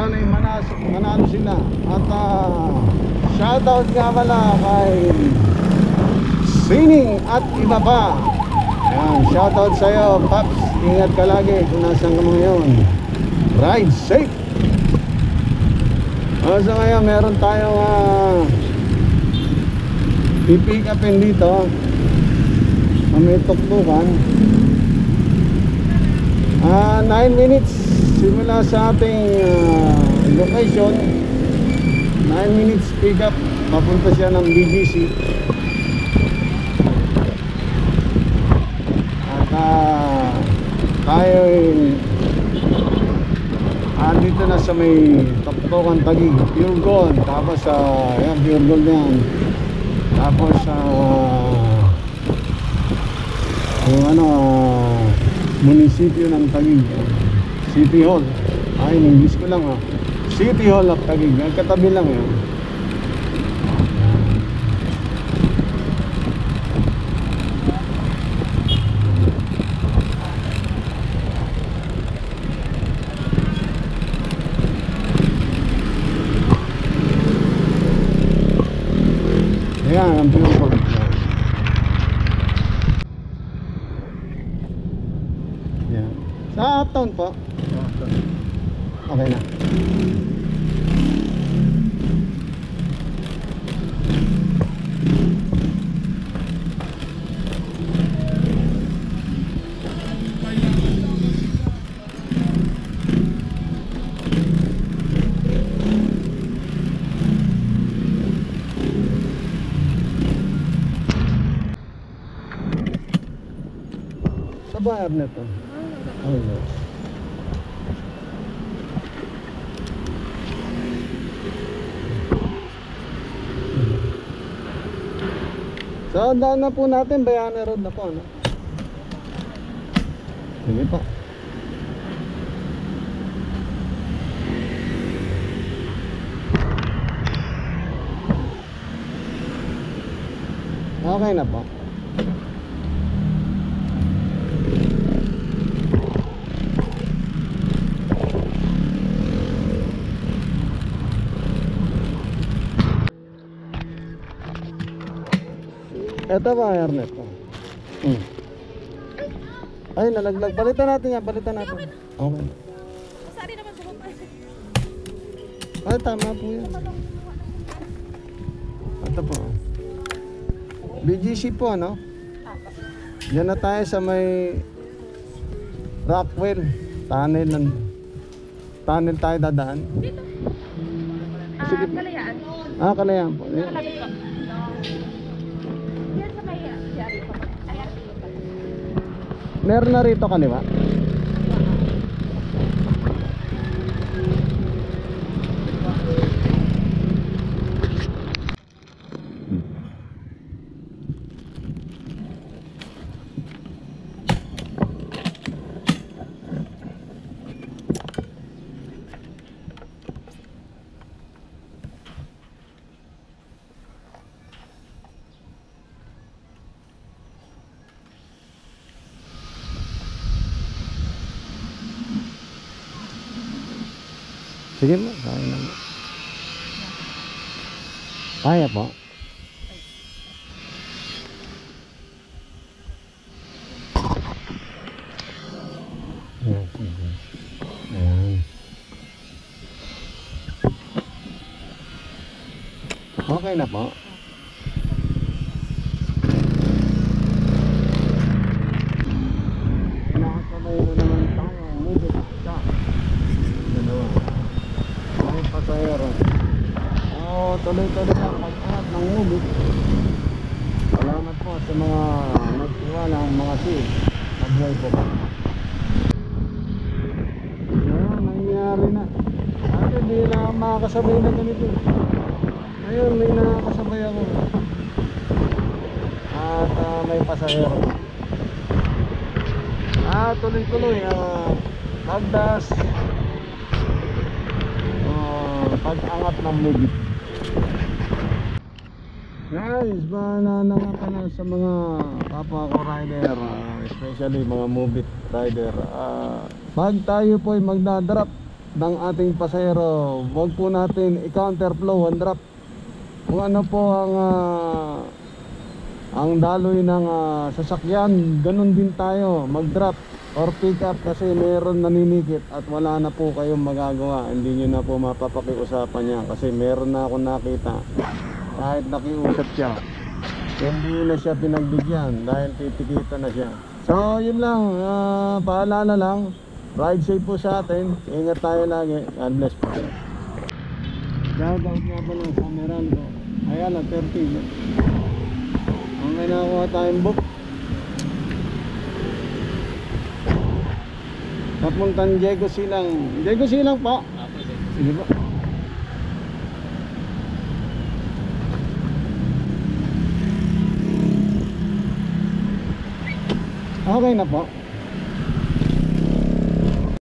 sana'y manalo sila. At shoutout nga pala kay Sining at iba pa. Yan, shoutout sa'yo Paps. Ingat ka lagi kung nasan ka mo ngayon. Ride safe. So ngayon meron tayong pipick upin dito. May tuktukan. 9 minutes simula sa ating location. 9 minutes pick up. Papunta siya ng BGC. At tayo dito na sa may tuktukan Taguig, Pure Gold. Tapos yan, Pure Gold yan. Tapos yung munisipyo ng Taguig, City Hall. English ko lang City Hall of Taguig. Katabi lang yan. Ayan, ang Pure Gold. Ayan. Sa uptown po. Okay na. Sa bayar na ito. Okay. So, daan na po natin, Bayana Road na po, ano? Sige po. Okay na po. Ito ba, Ernest? Ay, nalaglag. Balitan natin yan, balitan natin. Okay. Masari naman bumabay. Ay, tama po yan. Ito po. BGC po, ano? Diyan na tayo sa may Rockwell. Tunnel tayo dadaan. Dito. Sige. Kalayaan. Kalayaan po. Ayan. Kalapit po. Yan sa may yari po. Ayan. Meron na rito kaniwa. Sige mo, kaya naman. Kaya po. Ayan, sige. Ayan. Okay na po. Nakasabay na naman tayo. Mubit ka. Dalawa. Pasayero. Tuloy-tuloy ang pag-angat ng Mubit. Salamat po sa mga nagtiwala ang mga sil. Mabuhay po ba? Ayan, nangyari na. Dati hindi na makakasabay na ganito. Ngayon may nakakasabay ako. At may pasahero. Tuloy-tuloy. Pagdas. Pag-angat ng Mubit. Guys, banana ka na sa mga kapwa ko rider, especially mga Mubit rider. Pag tayo po ay magdadrop ng ating pasahero. Huwag po natin i-counterflow and drop. Kung ano po ang daloy ng sasakyan, ganun din tayo mag-drop or pick up, kasi meron naninikit at wala na po kayong magagawa. Hindi nyo na po mapapakiusapan niya, kasi meron na akong nakita kahit nakiusap siya, hindi na siya pinagbigyan dahil titikita na siya. So yun lang, paalala lang, ride safe po sa atin, ingat tayo lagi, God bless po. Shoutout nga pala sa Meralco, ayan lang 30. May nakuha tayong book. Papuntang Diego Silang. Diego Silang po. Sige po. Okay na po.